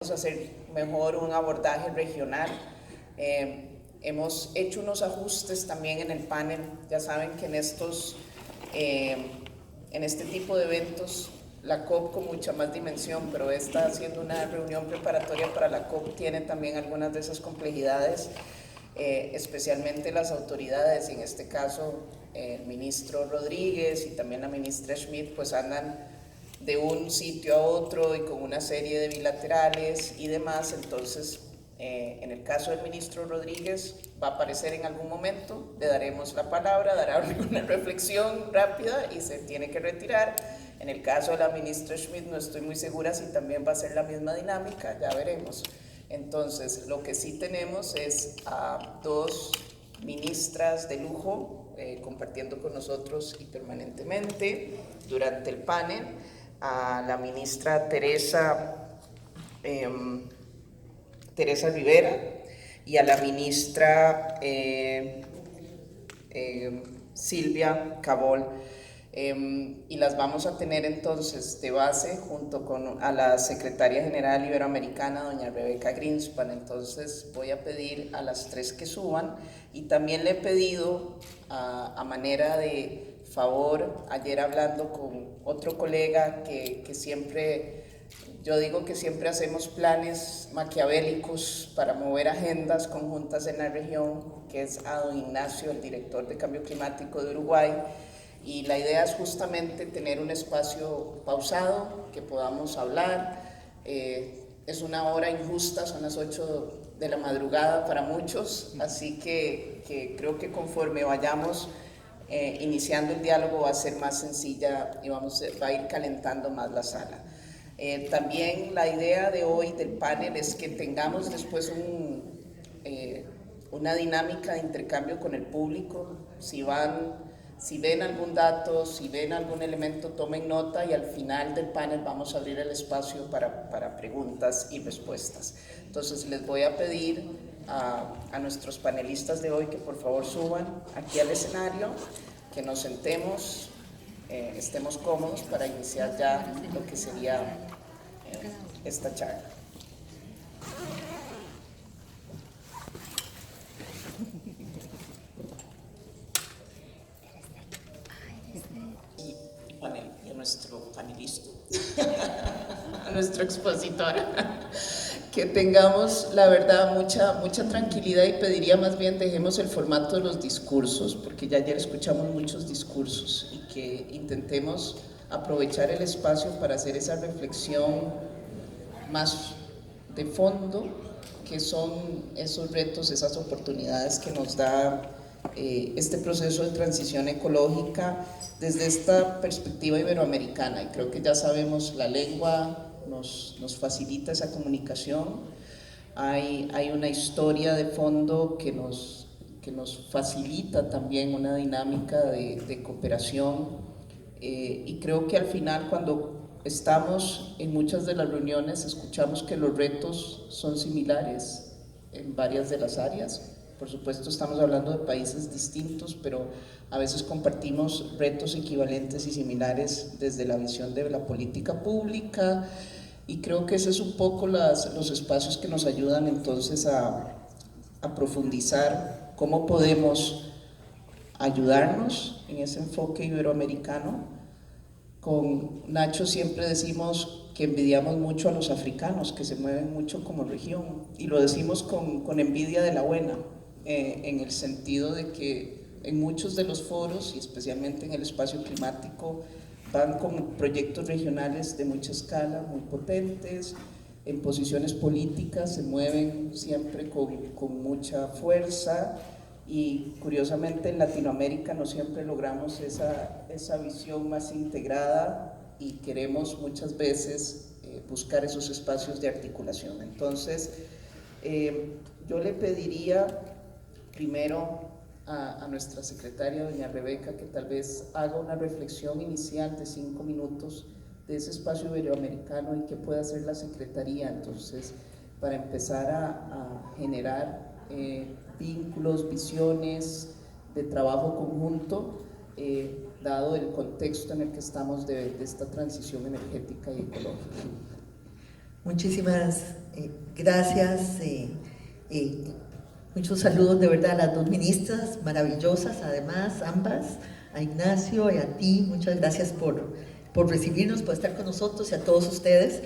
hacer mejor un abordaje regional. Hemos hecho unos ajustes también en el panel. Ya saben que en este tipo de eventos, la COP con mucha más dimensión, pero esta haciendo una reunión preparatoria para la COP tiene también algunas de esas complejidades, especialmente las autoridades, y en este caso el ministro Rodríguez y también la ministra Schmidt, pues andan de un sitio a otro y con una serie de bilaterales y demás. Entonces, en el caso del ministro Rodríguez, va a aparecer en algún momento, le daremos la palabra, dará una reflexión rápida y se tiene que retirar. En el caso de la ministra Schmidt, no estoy muy segura si también va a ser la misma dinámica, ya veremos. Entonces, lo que sí tenemos es a dos ministras de lujo compartiendo con nosotros y permanentemente durante el panel, a la ministra Teresa Rivera y a la ministra Silvia Cabol, y las vamos a tener entonces de base junto con a la secretaria general iberoamericana, doña Rebeca Greenspan. Entonces voy a pedir a las tres que suban, y también le he pedido a manera de favor, ayer hablando con otro colega que siempre, yo digo que siempre hacemos planes maquiavélicos para mover agendas conjuntas en la región, que es a don Ignacio, el director de Cambio Climático de Uruguay, y la idea es justamente tener un espacio pausado, que podamos hablar. Es una hora injusta, son las 8 de la madrugada para muchos, así que creo que conforme vayamos iniciando el diálogo va a ser más sencilla y va a ir calentando más la sala. También la idea de hoy del panel es que tengamos después una dinámica de intercambio con el público. Si ven algún dato, si ven algún elemento, tomen nota, y al final del panel vamos a abrir el espacio para preguntas y respuestas. Entonces les voy a pedir a nuestros panelistas de hoy que por favor suban aquí al escenario, que nos sentemos, estemos cómodos para iniciar ya lo que sería esta charla. Y a nuestro panelista, a nuestro expositor, que tengamos, la verdad, mucha tranquilidad, y pediría más bien dejemos el formato de los discursos, porque ya ayer escuchamos muchos discursos, y que intentemos aprovechar el espacio para hacer esa reflexión más de fondo, que son esos retos, esas oportunidades que nos da este proceso de transición ecológica desde esta perspectiva iberoamericana. Y creo que ya sabemos, la lengua nos facilita esa comunicación. Hay una historia de fondo que nos facilita también una dinámica de cooperación, y creo que al final, cuando estamos en muchas de las reuniones, escuchamos que los retos son similares en varias de las áreas. Por supuesto, estamos hablando de países distintos, pero a veces compartimos retos equivalentes y similares desde la visión de la política pública, y creo que ese es un poco los espacios que nos ayudan entonces a profundizar cómo podemos ayudarnos en ese enfoque iberoamericano. Con Nacho siempre decimos que envidiamos mucho a los africanos, que se mueven mucho como región, y lo decimos con envidia de la buena, en el sentido de que en muchos de los foros, y especialmente en el espacio climático, van con proyectos regionales de mucha escala, muy potentes, en posiciones políticas, se mueven siempre con mucha fuerza, y curiosamente en Latinoamérica no siempre logramos esa visión más integrada, y queremos muchas veces buscar esos espacios de articulación. Entonces, yo le pediría primero a nuestra secretaria, doña Rebeca, que tal vez haga una reflexión inicial de 5 minutos de ese espacio iberoamericano y qué puede hacer la Secretaría, entonces, para empezar a generar vínculos, visiones de trabajo conjunto, dado el contexto en el que estamos de esta transición energética y ecológica. Muchísimas gracias. Muchos saludos de verdad a las dos ministras maravillosas, además, ambas, a Ignacio y a ti. Muchas gracias por recibirnos, por estar con nosotros y a todos ustedes.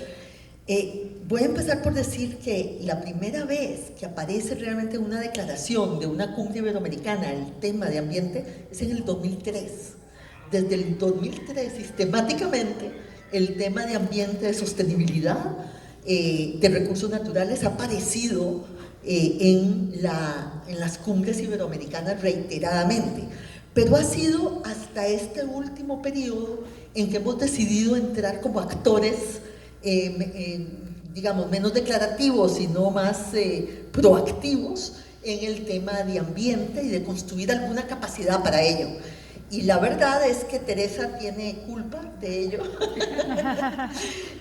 Voy a empezar por decir que la primera vez que aparece realmente una declaración de una cumbre iberoamericana el tema de ambiente es en el 2003. Desde el 2003, sistemáticamente, el tema de ambiente, de sostenibilidad, de recursos naturales ha aparecido en las cumbres iberoamericanas reiteradamente. Pero ha sido hasta este último periodo en que hemos decidido entrar como actores digamos, menos declarativos, sino más proactivos en el tema de ambiente y de construir alguna capacidad para ello. Y la verdad es que Teresa tiene culpa de ello.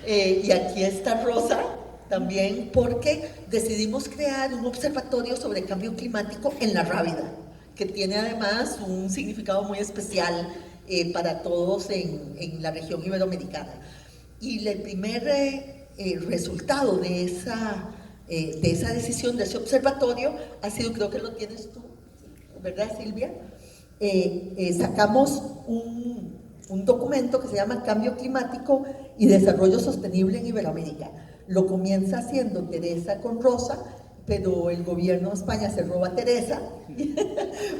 Y aquí está Rosa también, porque decidimos crear un observatorio sobre cambio climático en La Rábida, que tiene además un significado muy especial para todos en la región iberoamericana. Y el primer resultado de esa decisión, de ese observatorio, ha sido, creo que lo tienes tú, ¿verdad, Silvia? Sacamos un documento que se llama Cambio Climático y Desarrollo Sostenible en Iberoamérica. Lo comienza haciendo Teresa con Rosa, pero el gobierno de España se roba a Teresa,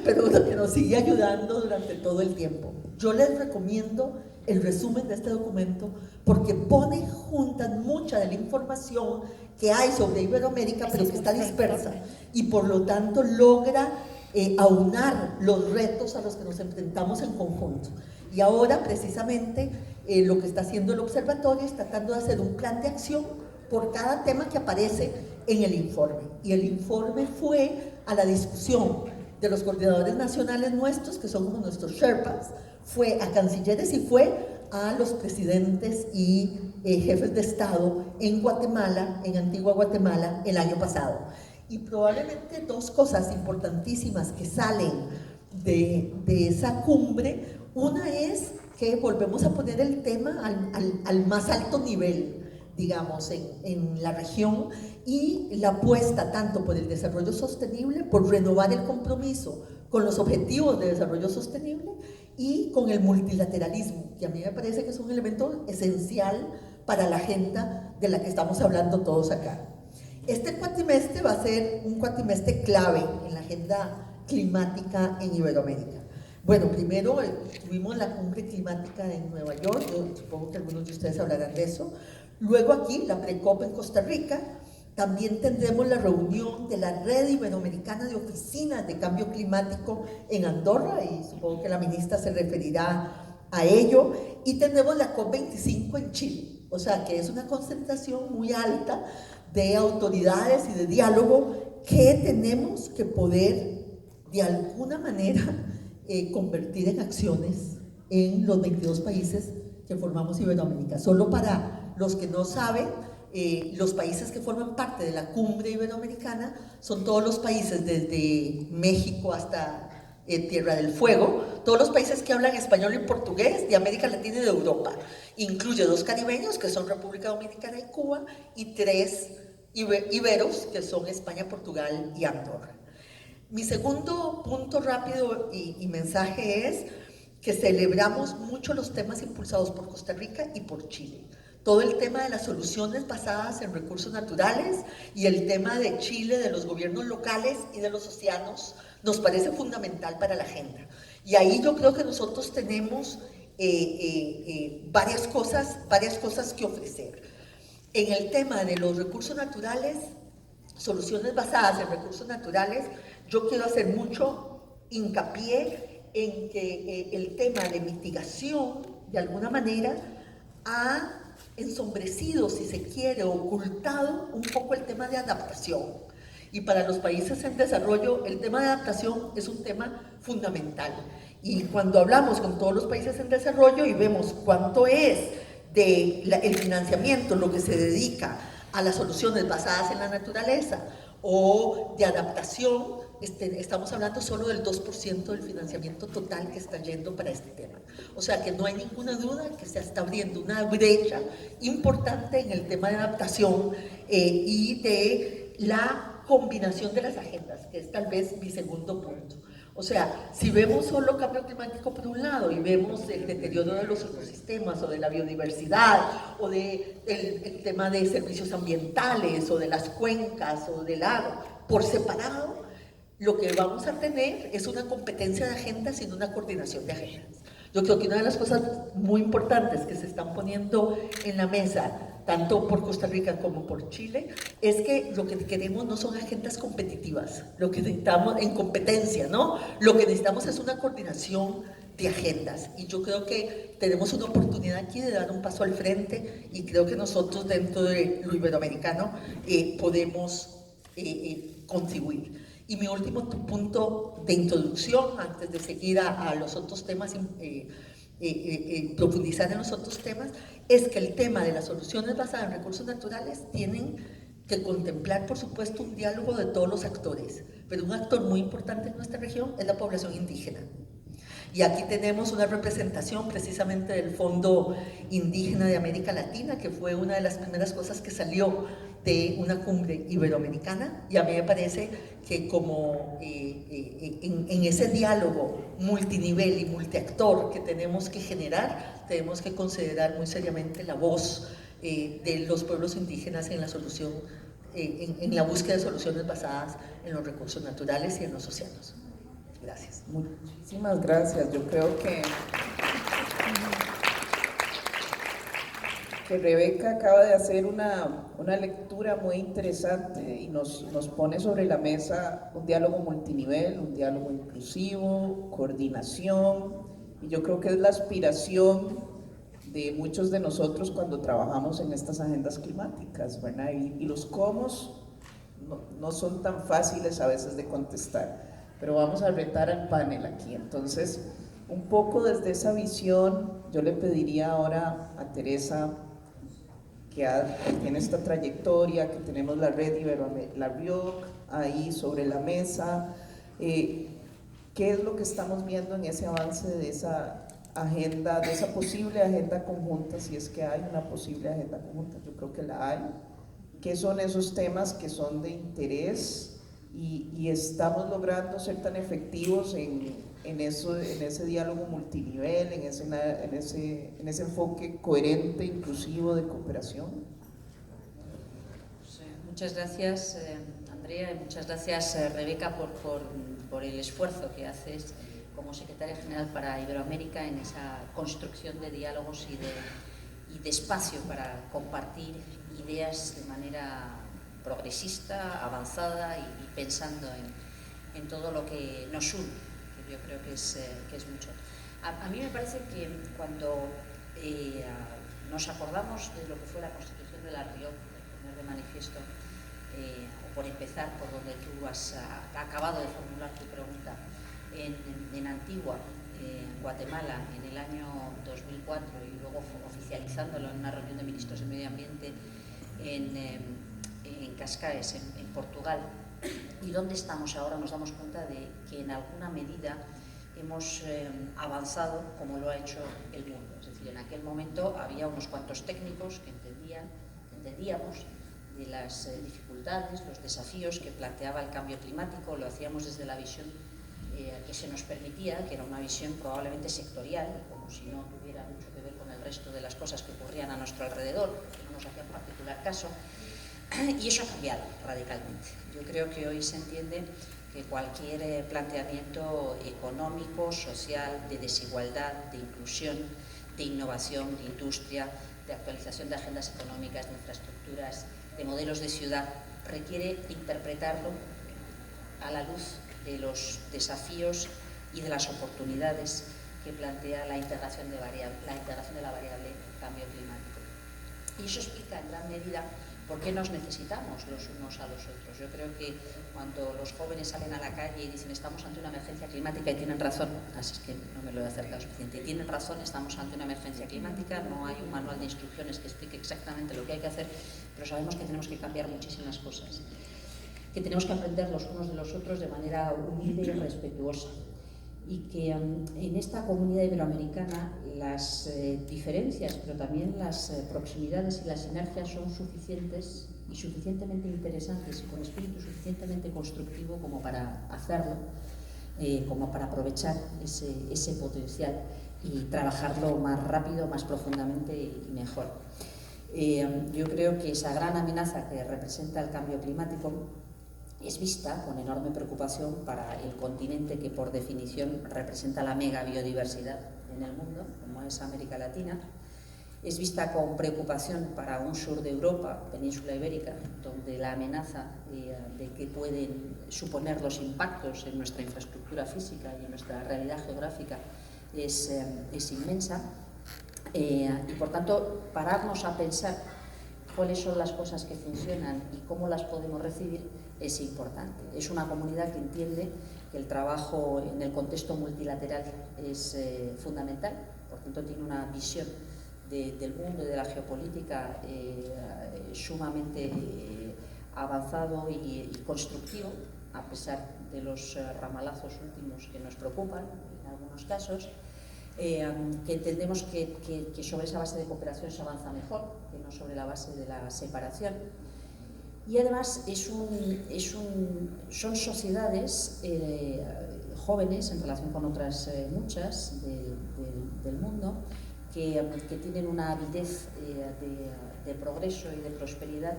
pero que nos sigue ayudando durante todo el tiempo. Yo les recomiendo el resumen de este documento porque pone juntas mucha de la información que hay sobre Iberoamérica, pero que está dispersa y por lo tanto logra aunar los retos a los que nos enfrentamos en conjunto. Y ahora precisamente lo que está haciendo el observatorio es tratando de hacer un plan de acción por cada tema que aparece en el informe. Y el informe fue a la discusión de los coordinadores nacionales nuestros, que son como nuestros Sherpas, fue a cancilleres y fue a los presidentes y jefes de Estado en Guatemala, en Antigua Guatemala, el año pasado. Y probablemente dos cosas importantísimas que salen de esa cumbre. Una es que volvemos a poner el tema al más alto nivel, digamos, en la región, y la apuesta tanto por el desarrollo sostenible, por renovar el compromiso con los objetivos de desarrollo sostenible y con el multilateralismo, que a mí me parece que es un elemento esencial para la agenda de la que estamos hablando todos acá. Este cuatrimestre va a ser un cuatrimestre clave en la agenda climática en Iberoamérica. Bueno, primero tuvimos la cumbre climática en Nueva York, yo supongo que algunos de ustedes hablarán de eso. Luego aquí, la Precop en Costa Rica. También tendremos la reunión de la Red Iberoamericana de Oficinas de Cambio Climático en Andorra, y supongo que la ministra se referirá a ello. Y tendremos la COP25 en Chile, o sea que es una concentración muy alta de autoridades y de diálogo que tenemos que poder de alguna manera convertir en acciones en los 22 países que formamos Iberoamérica. Solo para los que no saben, los países que forman parte de la cumbre iberoamericana son todos los países desde México hasta Tierra del Fuego, todos los países que hablan español y portugués de América Latina y de Europa. Incluye 2 caribeños, que son República Dominicana y Cuba, y 3 iberos, que son España, Portugal y Andorra. Mi segundo punto rápido y mensaje es que celebramos mucho los temas impulsados por Costa Rica y por Chile. Todo el tema de las soluciones basadas en recursos naturales y el tema de Chile, de los gobiernos locales y de los océanos, nos parece fundamental para la agenda. Y ahí yo creo que nosotros tenemos varias cosas que ofrecer. En el tema de los recursos naturales, soluciones basadas en recursos naturales, yo quiero hacer mucho hincapié en que el tema de mitigación, de alguna manera, ha ensombrecido, si se quiere, ocultado un poco el tema de adaptación. Y para los países en desarrollo, el tema de adaptación es un tema fundamental. Y cuando hablamos con todos los países en desarrollo y vemos cuánto es el financiamiento, lo que se dedica a las soluciones basadas en la naturaleza o de adaptación, estamos hablando solo del 2% del financiamiento total que está yendo para este tema. O sea que no hay ninguna duda que se está abriendo una brecha importante en el tema de adaptación y de la combinación de las agendas, que es tal vez mi segundo punto. O sea, si vemos solo cambio climático por un lado y vemos el deterioro de los ecosistemas o de la biodiversidad o el tema de servicios ambientales o de las cuencas o del agua por separado, lo que vamos a tener es una competencia de agendas y no una coordinación de agendas. Yo creo que una de las cosas muy importantes que se están poniendo en la mesa, tanto por Costa Rica como por Chile, es que lo que queremos no son agendas competitivas, lo que necesitamos en competencia, ¿no? Lo que necesitamos es una coordinación de agendas, y yo creo que tenemos una oportunidad aquí de dar un paso al frente, y creo que nosotros dentro de lo iberoamericano podemos contribuir. Y mi último punto de introducción, antes de seguir a los otros temas, profundizar en los otros temas, es que el tema de las soluciones basadas en recursos naturales tienen que contemplar, por supuesto, un diálogo de todos los actores, pero un actor muy importante en nuestra región es la población indígena. Y aquí tenemos una representación precisamente del Fondo Indígena de América Latina, que fue una de las primeras cosas que salió de una cumbre iberoamericana, y a mí me parece que como en ese diálogo multinivel y multiactor que tenemos que generar, tenemos que considerar muy seriamente la voz de los pueblos indígenas en la solución, en la búsqueda de soluciones basadas en los recursos naturales y en los océanos. Gracias. Muchísimas gracias. Yo creo que Rebeca acaba de hacer una lectura muy interesante y nos pone sobre la mesa un diálogo multinivel, un diálogo inclusivo, coordinación, y yo creo que es la aspiración de muchos de nosotros cuando trabajamos en estas agendas climáticas, ¿verdad? Y los cómo no son tan fáciles a veces de contestar, pero vamos a retar al panel aquí. Entonces, un poco desde esa visión, yo le pediría ahora a Teresa, que tiene esta trayectoria, que tenemos la red la RIOC ahí sobre la mesa, ¿qué es lo que estamos viendo en ese avance de esa agenda, de esa posible agenda conjunta, si es que hay una posible agenda conjunta? Yo creo que la hay. ¿Qué son esos temas que son de interés y estamos logrando ser tan efectivos en ese diálogo multinivel, en ese enfoque coherente, inclusivo de cooperación? Muchas gracias, Andrea, y muchas gracias, Rebeca, por el esfuerzo que haces como secretaria general para Iberoamérica en esa construcción de diálogos y de espacio para compartir ideas de manera progresista, avanzada y pensando en todo lo que nos une, que yo creo que es mucho. A mí me parece que cuando nos acordamos de lo que fue la constitución de la RIOC, de poner de manifiesto, o por empezar por donde tú has acabado de formular tu pregunta, en Antigua, Guatemala, en el año 2004, y luego oficializándolo en una reunión de ministros de Medio Ambiente en Cascaes, en Portugal. ¿Y dónde estamos ahora? Nos damos cuenta de que en alguna medida hemos avanzado como lo ha hecho el mundo. Es decir, en aquel momento había unos cuantos técnicos que entendíamos de las dificultades, los desafíos que planteaba el cambio climático. Lo hacíamos desde la visión que se nos permitía, que era una visión probablemente sectorial, como si no tuviera mucho que ver con el resto de las cosas que ocurrían a nuestro alrededor, que no nos hacían particular caso, y eso ha cambiado radicalmente. Yo creo que hoy se entiende que cualquier planteamiento económico, social, de desigualdad, de inclusión, de innovación, de industria, de actualización de agendas económicas, de infraestructuras, de modelos de ciudad, requiere interpretarlo a la luz de los desafíos y de las oportunidades que plantea la integración de la variable cambio climático. Y eso explica en gran medida por qué nos necesitamos los unos a los otros. Yo creo que cuando los jóvenes salen a la calle y dicen estamos ante una emergencia climática, y tienen razón, así es que no me lo he acercado suficiente, y tienen razón, estamos ante una emergencia climática, no hay un manual de instrucciones que explique exactamente lo que hay que hacer, pero sabemos que tenemos que cambiar muchísimas cosas. que tenemos que aprender los unos de los otros de manera humilde y respetuosa. Y que en esta comunidad iberoamericana las diferencias, pero también las proximidades y las sinergias son suficientes y suficientemente interesantes y con espíritu suficientemente constructivo como para hacerlo, como para aprovechar ese potencial y trabajarlo más rápido, más profundamente y mejor. Yo creo que esa gran amenaza que representa el cambio climático es vista con enorme preocupación para el continente que por definición representa la mega biodiversidad en el mundo, como es América Latina. Es vista con preocupación para un sur de Europa, península ibérica, donde la amenaza de que pueden suponer los impactos en nuestra infraestructura física y en nuestra realidad geográfica es inmensa. Y por tanto, pararnos a pensar cuáles son las cosas que funcionan y cómo las podemos recibir es importante. Es una comunidad que entiende que el trabajo en el contexto multilateral es fundamental, por tanto tiene una visión del mundo y de la geopolítica sumamente avanzado y constructivo, a pesar de los ramalazos últimos que nos preocupan en algunos casos. Que entendemos que sobre esa base de cooperación se avanza mejor que no sobre la base de la separación. Y además son sociedades jóvenes en relación con otras muchas del mundo que tienen una avidez de progreso y de prosperidad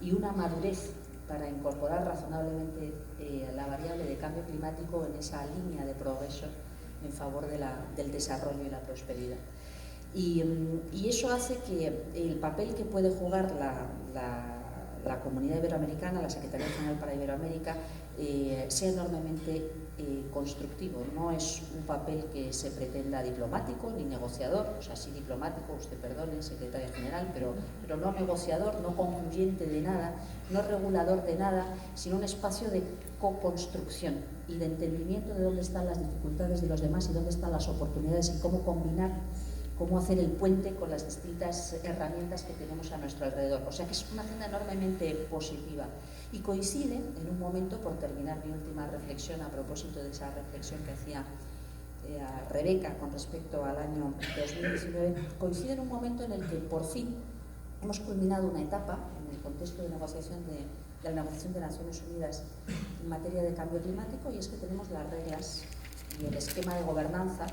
y una madurez para incorporar razonablemente la variable de cambio climático en esa línea de progreso en favor del desarrollo y la prosperidad. Y eso hace que el papel que puede jugar la Comunidad Iberoamericana, la Secretaría General para Iberoamérica, sea enormemente constructivo. No es un papel que se pretenda diplomático ni negociador, o sea, sí diplomático, usted perdone, Secretaria General, pero no negociador, no concluyente de nada, no regulador de nada, sino un espacio de co-construcción y de entendimiento de dónde están las dificultades de los demás y dónde están las oportunidades y cómo combinar, cómo hacer el puente con las distintas herramientas que tenemos a nuestro alrededor. O sea que es una agenda enormemente positiva y coincide en un momento, por terminar mi última reflexión a propósito de esa reflexión que hacía Rebeca con respecto al año 2019, coincide en un momento en el que por fin hemos culminado una etapa en el contexto de negociación de la negociación de Naciones Unidas en materia de cambio climático, y es que tenemos las reglas y el esquema de gobernanza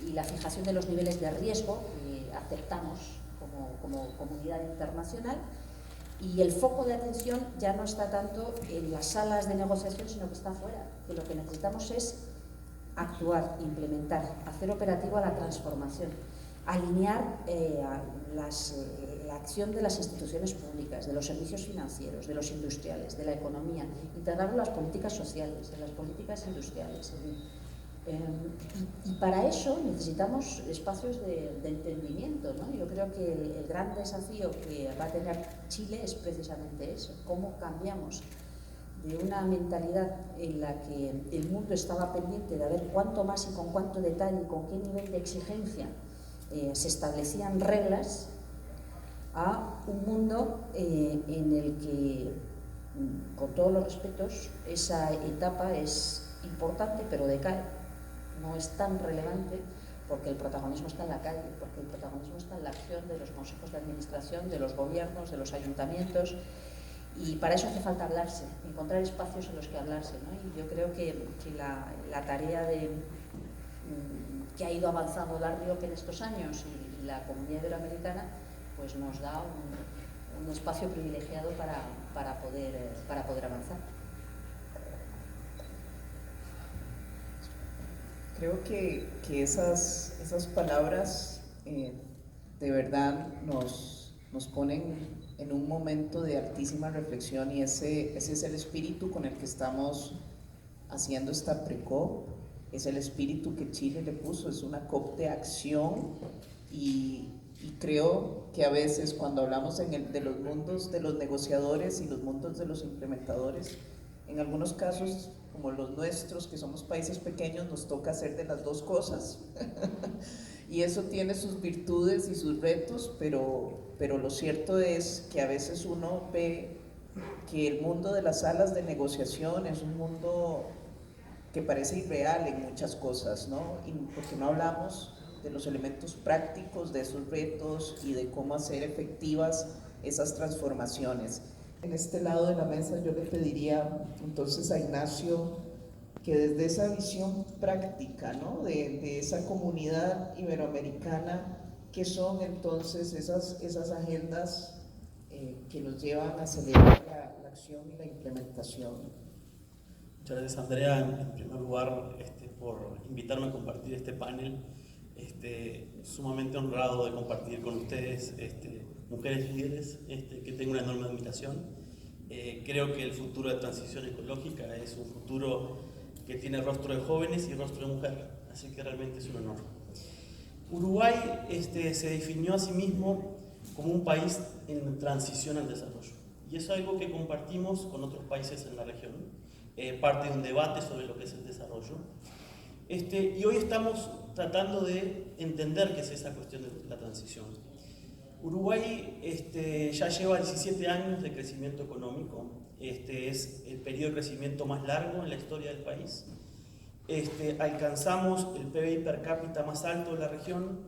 y la fijación de los niveles de riesgo que aceptamos como comunidad internacional, y el foco de atención ya no está tanto en las salas de negociación, sino que está fuera, que lo que necesitamos es actuar, implementar, hacer operativa la transformación, alinear la acción de las instituciones públicas, de los servicios financieros, de los industriales, de la economía, integrarlo en las políticas sociales, en las políticas industriales. Y para eso necesitamos espacios de entendimiento, ¿no? Yo creo que el gran desafío que va a tener Chile es precisamente eso, cómo cambiamos de una mentalidad en la que el mundo estaba pendiente de ver cuánto más y con cuánto detalle y con qué nivel de exigencia se establecían reglas, a un mundo en el que, con todos los respetos, esa etapa es importante pero decae, no es tan relevante porque el protagonismo está en la calle, porque el protagonismo está en la acción de los consejos de administración, de los gobiernos, de los ayuntamientos, y para eso hace falta hablarse, encontrar espacios en los que hablarse, ¿no? Y yo creo que la tarea que ha ido avanzando la RIOP en estos años y la Comunidad Iberoamericana pues nos da un espacio privilegiado para poder avanzar. Creo que esas palabras de verdad nos ponen en un momento de altísima reflexión, y ese es el espíritu con el que estamos haciendo esta pre-COP, es el espíritu que Chile le puso, es una COP de acción, y creo que a veces cuando hablamos de los mundos de los negociadores y los mundos de los implementadores, en algunos casos, como los nuestros, que somos países pequeños, nos toca hacer de las dos cosas. Y eso tiene sus virtudes y sus retos, pero lo cierto es que a veces uno ve que el mundo de las salas de negociación es un mundo que parece irreal en muchas cosas, ¿no? Y porque no hablamos de los elementos prácticos de esos retos y de cómo hacer efectivas esas transformaciones. En este lado de la mesa yo le pediría entonces a Ignacio que desde esa visión práctica, ¿no? de esa comunidad iberoamericana, ¿qué son entonces esas agendas que nos llevan a acelerar la acción y la implementación? Muchas gracias, Andrea, en primer lugar por invitarme a compartir este panel. Sumamente honrado de compartir con ustedes, mujeres líderes, que tengo una enorme admiración. Creo que el futuro de transición ecológica es un futuro que tiene rostro de jóvenes y rostro de mujer, así que realmente es un honor. Uruguay se definió a sí mismo como un país en transición al desarrollo, y eso es algo que compartimos con otros países en la región, parte de un debate sobre lo que es el desarrollo. Y hoy estamos tratando de entender qué es esa cuestión de la transición. Uruguay ya lleva 17 años de crecimiento económico. Es el periodo de crecimiento más largo en la historia del país. Alcanzamos el PBI per cápita más alto de la región.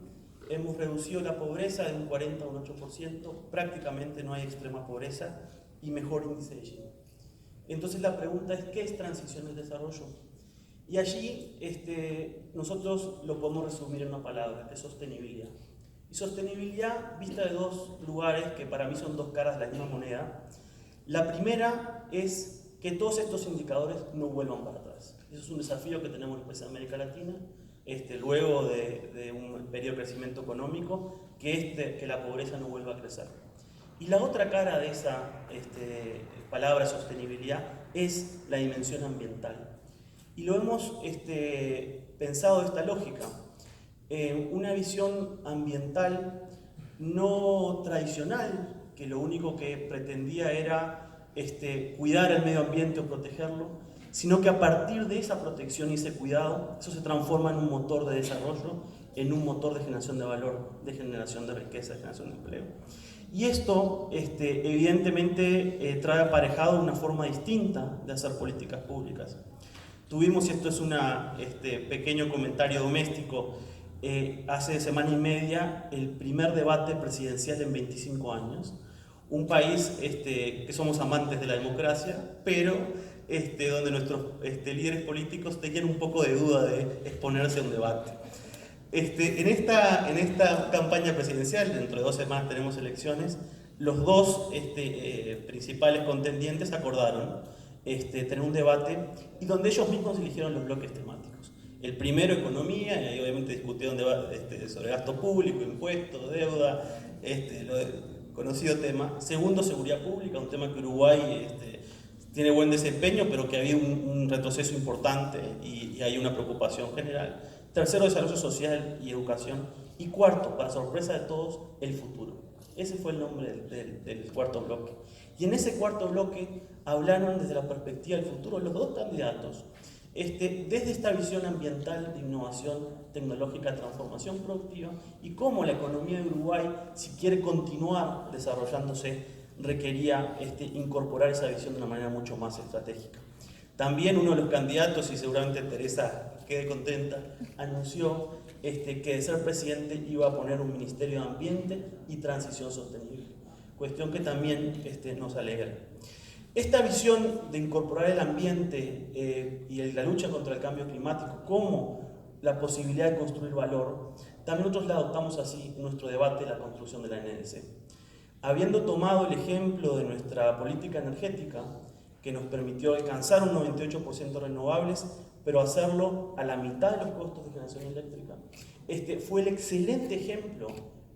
Hemos reducido la pobreza de un 40 a un 8%. Prácticamente no hay extrema pobreza y mejor índice de Gini. Entonces la pregunta es, ¿qué es transición al desarrollo? Y allí nosotros lo podemos resumir en una palabra, que es sostenibilidad. Y sostenibilidad vista de dos lugares que para mí son dos caras de la misma moneda. La primera es que todos estos indicadores no vuelvan para atrás. Eso es un desafío que tenemos en en América Latina, luego de un periodo de crecimiento económico, que la pobreza no vuelva a crecer. Y la otra cara de esa palabra sostenibilidad es la dimensión ambiental. Y lo hemos pensado de esta lógica, una visión ambiental no tradicional, que lo único que pretendía era cuidar el medio ambiente o protegerlo, sino que a partir de esa protección y ese cuidado, eso se transforma en un motor de desarrollo, en un motor de generación de valor, de generación de riqueza, de generación de empleo. Y esto evidentemente trae aparejado una forma distinta de hacer políticas públicas. Tuvimos, y esto es un pequeño comentario doméstico, hace semana y media el primer debate presidencial en 25 años. Un país que somos amantes de la democracia, pero donde nuestros líderes políticos tenían un poco de duda de exponerse a un debate. En esta campaña presidencial, dentro de 2 semanas tenemos elecciones, los dos principales contendientes acordaron tener un debate y donde ellos mismos eligieron los bloques temáticos. El primero, economía, y ahí obviamente discutieron sobre gasto público, impuestos, deuda, conocido tema. Segundo, seguridad pública, un tema que Uruguay tiene buen desempeño, pero que había un retroceso importante y hay una preocupación general. Tercero, desarrollo social y educación. Y cuarto, para sorpresa de todos, el futuro. Ese fue el nombre del cuarto bloque. Y en ese cuarto bloque hablaron desde la perspectiva del futuro los dos candidatos, desde esta visión ambiental de innovación tecnológica, de transformación productiva, y cómo la economía de Uruguay, si quiere continuar desarrollándose, requería incorporar esa visión de una manera mucho más estratégica. También uno de los candidatos, y seguramente Teresa quede contenta, anunció que de ser presidente iba a poner un Ministerio de Ambiente y Transición Sostenible, cuestión que también nos alegra. Esta visión de incorporar el ambiente y la lucha contra el cambio climático como la posibilidad de construir valor, también nosotros la adoptamos así en nuestro debate de la construcción de la NDC. Habiendo tomado el ejemplo de nuestra política energética, que nos permitió alcanzar un 98% renovables, pero hacerlo a la mitad de los costos de generación eléctrica. Fue el excelente ejemplo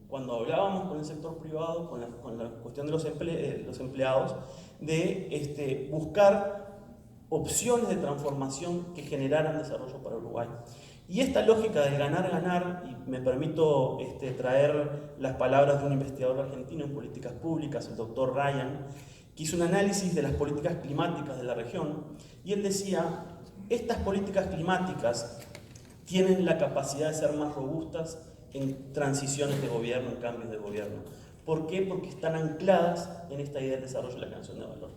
cuando hablábamos con el sector privado, con la cuestión de los empleados, de buscar opciones de transformación que generaran desarrollo para Uruguay. Y esta lógica del ganar-ganar, y me permito traer las palabras de un investigador argentino en políticas públicas, el doctor Ryan, que hizo un análisis de las políticas climáticas de la región, y él decía, estas políticas climáticas tienen la capacidad de ser más robustas en transiciones de gobierno, en cambios de gobierno, ¿Por qué? Porque están ancladas en esta idea del desarrollo de la creación de valor.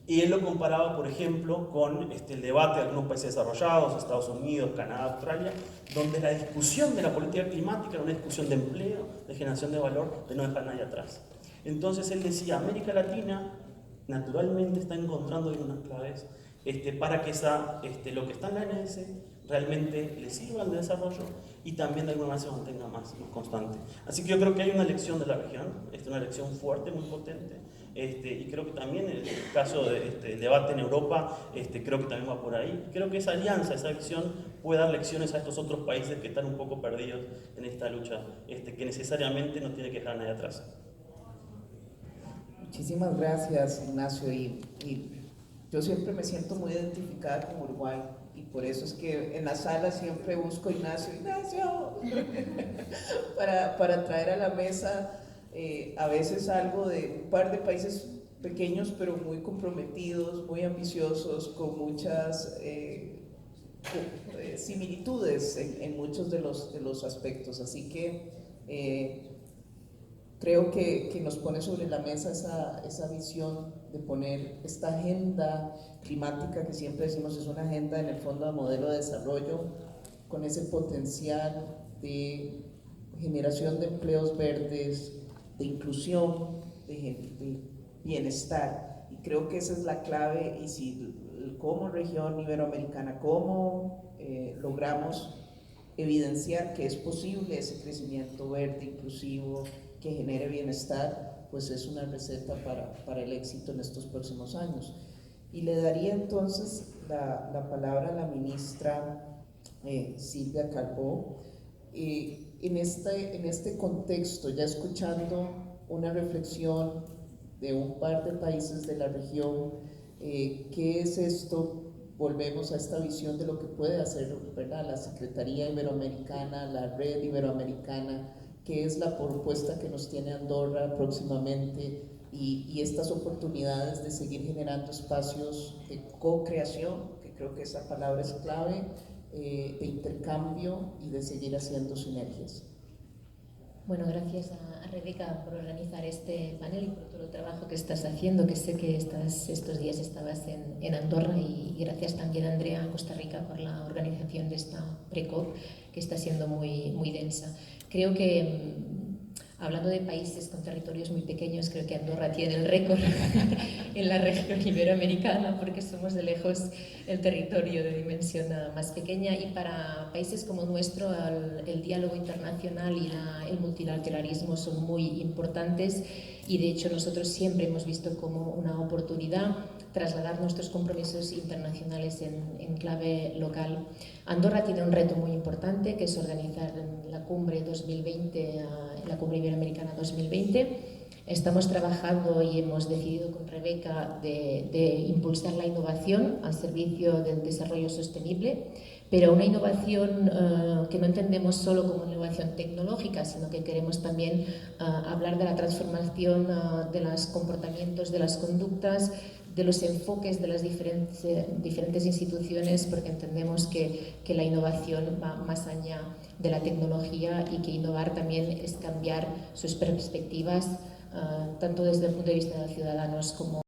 Y él lo comparaba, por ejemplo, con el debate de algunos países desarrollados, Estados Unidos, Canadá, Australia, donde la discusión de la política climática era una discusión de empleo, de generación de valor, de no dejar a nadie atrás. Entonces él decía, América Latina naturalmente está encontrando unas claves para que lo que está en la ANS realmente le sirva al desarrollo y también de alguna manera se mantenga más constante. Así que yo creo que hay una lección de la región, una lección fuerte, muy potente, y creo que también el caso del debate en Europa, creo que también va por ahí. Creo que esa alianza, esa visión puede dar lecciones a estos otros países que están un poco perdidos en esta lucha, que necesariamente no tiene que dejar a nadie atrás. Muchísimas gracias, Ignacio, y yo siempre me siento muy identificada con Uruguay y por eso es que en la sala siempre busco Ignacio para traer a la mesa a veces algo de un par de países pequeños pero muy comprometidos, muy ambiciosos, con muchas similitudes en muchos de los aspectos, así que creo que nos pone sobre la mesa esa visión de poner esta agenda climática que siempre decimos es una agenda en el fondo de modelo de desarrollo con ese potencial de generación de empleos verdes, de inclusión, de bienestar. Y creo que esa es la clave y si como región iberoamericana, cómo logramos evidenciar que es posible ese crecimiento verde, inclusivo, que genere bienestar, pues es una receta para el éxito en estos próximos años. Y le daría entonces la palabra a la ministra Silvia Calvo. En este contexto, ya escuchando una reflexión de un par de países de la región, ¿qué es esto? Volvemos a esta visión de lo que puede hacer, ¿verdad?, la Secretaría Iberoamericana, la Red Iberoamericana, qué es la propuesta que nos tiene Andorra próximamente y estas oportunidades de seguir generando espacios de co-creación, que creo que esa palabra es clave, de intercambio y de seguir haciendo sinergias. Bueno, gracias a Rebeca por organizar este panel y por todo el trabajo que estás haciendo, que sé que estos días estabas en Andorra, y gracias también a Andrea Costa Rica por la organización de esta pre-COP, que está siendo muy, muy densa. Creo que, hablando de países con territorios muy pequeños, creo que Andorra tiene el récord en la región iberoamericana porque somos de lejos el territorio de dimensión más pequeña, y para países como nuestro el diálogo internacional y el multilateralismo son muy importantes, y de hecho nosotros siempre hemos visto como una oportunidad trasladar nuestros compromisos internacionales en clave local. Andorra tiene un reto muy importante, que es organizar la cumbre 2020, la cumbre iberoamericana 2020. Estamos trabajando y hemos decidido con Rebeca de impulsar la innovación al servicio del desarrollo sostenible, pero una innovación que no entendemos solo como innovación tecnológica, sino que queremos también hablar de la transformación de los comportamientos, de las conductas, de los enfoques de las diferentes instituciones, porque entendemos que la innovación va más allá de la tecnología y que innovar también es cambiar sus perspectivas, tanto desde el punto de vista de los ciudadanos como